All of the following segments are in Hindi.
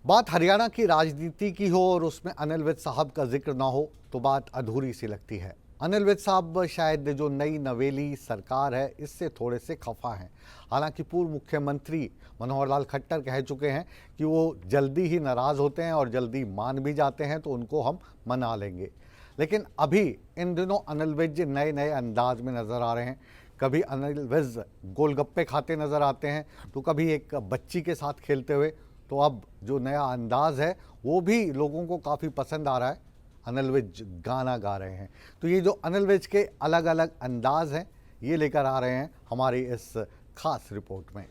बात हरियाणा की राजनीति की हो और उसमें अनिल विज साहब का जिक्र ना हो तो बात अधूरी सी लगती है। अनिल विज साहब शायद जो नई नवेली सरकार है इससे थोड़े से खफा हैं। हालांकि पूर्व मुख्यमंत्री मनोहर लाल खट्टर कह चुके हैं कि वो जल्दी ही नाराज़ होते हैं और जल्दी मान भी जाते हैं तो उनको हम मना लेंगे। लेकिन अभी इन दिनों अनिल विज नए नए अंदाज में नज़र आ रहे हैं। कभी अनिल विज गोलगप्पे खाते नज़र आते हैं तो कभी एक बच्ची के साथ खेलते हुए। तो अब जो नया अंदाज़ है वो भी लोगों को काफ़ी पसंद आ रहा है। अनिल विज गाना गा रहे हैं। तो ये जो अनिल विज के अलग अलग अंदाज हैं ये लेकर आ रहे हैं हमारी इस खास रिपोर्ट में।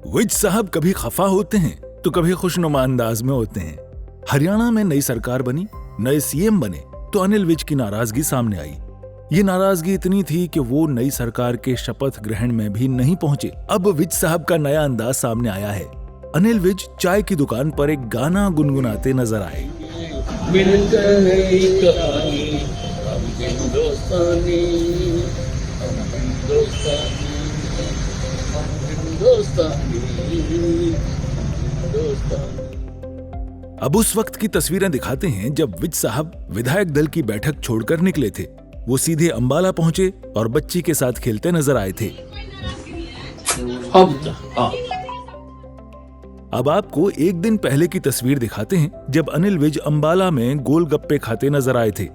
विज साहब कभी खफा होते हैं तो कभी खुशनुमा अंदाज में होते हैं। हरियाणा में नई सरकार बनी, नए सीएम बने तो अनिल विज की नाराजगी सामने आई। ये नाराजगी इतनी थी कि वो नई सरकार के शपथ ग्रहण में भी नहीं पहुंचे। अब विज साहब का नया अंदाज सामने आया है। अनिल विज चाय की दुकान पर एक गाना गुनगुनाते नजर आए। अब उस वक्त की तस्वीरें दिखाते हैं जब विज साहब विधायक दल की बैठक छोड़कर निकले थे। वो सीधे अंबाला पहुंचे और बच्ची के साथ खेलते नजर आए थे। अब आपको एक दिन पहले की तस्वीर दिखाते हैं जब अनिल विज अंबाला में गोलगप्पे खाते नजर आए थे।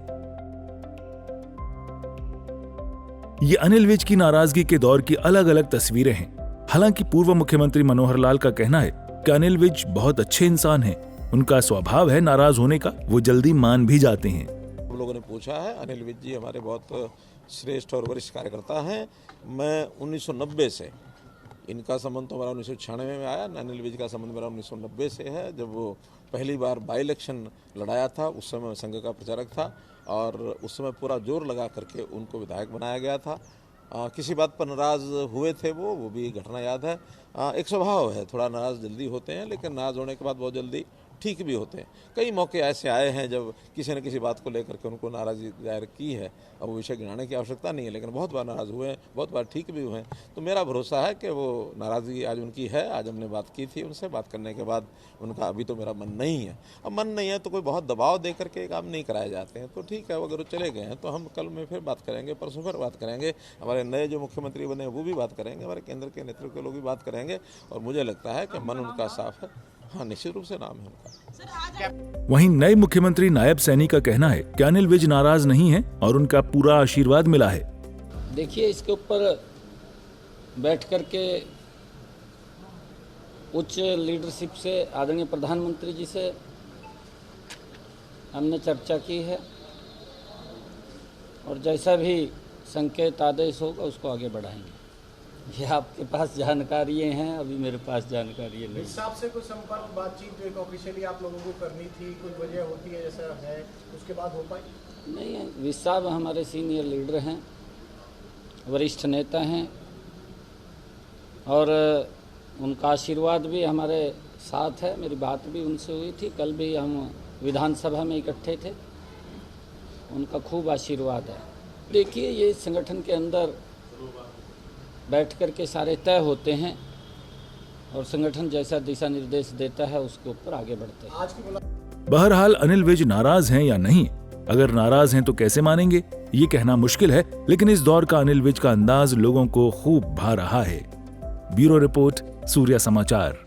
ये अनिल विज की नाराजगी के दौर की अलग अलग तस्वीरें हैं। हालांकि पूर्व मुख्यमंत्री मनोहर लाल का कहना है कि अनिल विज बहुत अच्छे इंसान हैं। उनका स्वभाव है नाराज होने का, वो जल्दी मान भी जाते हैं। हम लोगों ने पूछा है, अनिल विज जी हमारे बहुत श्रेष्ठ और वरिष्ठ कार्यकर्ता हैं। मैं 1990 से, इनका संबंध तो हमारा 1996 में आया, अनिल विज का संबंध मेरा 1990 से है। जब वो पहली बार बाई इलेक्शन लड़ाया था उस समय संघ का प्रचारक था और उस समय पूरा जोर लगा करके उनको विधायक बनाया गया था। किसी बात पर नाराज़ हुए थे वो भी घटना याद है। एक स्वभाव है, थोड़ा नाराज़ जल्दी होते हैं लेकिन नाराज़ होने के बाद बहुत जल्दी ठीक भी होते हैं। कई मौके ऐसे आए हैं जब किसी न किसी बात को लेकर के उनको नाराज़गी जाहिर की है। अब वो विषय गिनाने की आवश्यकता नहीं है, लेकिन बहुत बार नाराज़ हुए हैं, बहुत बार ठीक भी हुए हैं। तो मेरा भरोसा है कि वो नाराज़गी आज उनकी है। आज हमने बात की थी उनसे, बात करने के बाद उनका अभी तो मेरा मन नहीं है। अब मन नहीं है तो कोई बहुत दबाव दे करके काम नहीं कराए जाते हैं। तो ठीक है, अगर वो चले गए हैं तो हम कल में फिर बात करेंगे, परसों फिर बात करेंगे। हमारे नए जो मुख्यमंत्री बने वो भी बात करेंगे, हमारे केंद्र के नेतृत्व के लोग भी बात करेंगे। और मुझे लगता है कि मन उनका साफ है। हाँ, निश्चित रूप से नाम है उनका। वहीं नए मुख्यमंत्री नायब सैनी का कहना है कि अनिल विज नाराज नहीं है और उनका पूरा आशीर्वाद मिला है। देखिए, इसके ऊपर बैठ करके उच्च लीडरशिप से आदरणीय प्रधानमंत्री जी से हमने चर्चा की है और जैसा भी संकेत आदेश होगा उसको आगे बढ़ाएंगे। ये आपके पास जानकारी हैं, अभी मेरे पास जानकारी नहीं। इस हिसाब से कोई संपर्क बातचीत जो एक ऑफिशियली आप लोगों को करनी थी, कोई वजह होती है जैसा है, उसके बाद हो पाई? नहीं है, विज साहब हमारे सीनियर लीडर हैं, वरिष्ठ नेता हैं और उनका आशीर्वाद भी हमारे साथ है। मेरी बात भी उनसे हुई थी, कल भी हम विधानसभा में इकट्ठे थे, उनका खूब आशीर्वाद है। देखिए, ये संगठन के अंदर बैठ कर के सारे तय होते हैं और संगठन जैसा दिशा निर्देश देता है उसके ऊपर आगे बढ़ते हैं। बहरहाल अनिल विज नाराज हैं या नहीं, अगर नाराज हैं तो कैसे मानेंगे ये कहना मुश्किल है, लेकिन इस दौर का अनिल विज का अंदाज लोगों को खूब भा रहा है। ब्यूरो रिपोर्ट, सूर्य समाचार।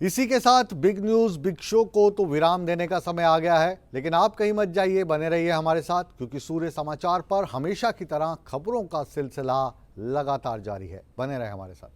इसी के साथ बिग न्यूज बिग शो को तो विराम देने का समय आ गया है, लेकिन आप कहीं मत जाइए, बने रहिए हमारे साथ, क्योंकि सूर्य समाचार पर हमेशा की तरह खबरों का सिलसिला लगातार जारी है। बने रहे हमारे साथ।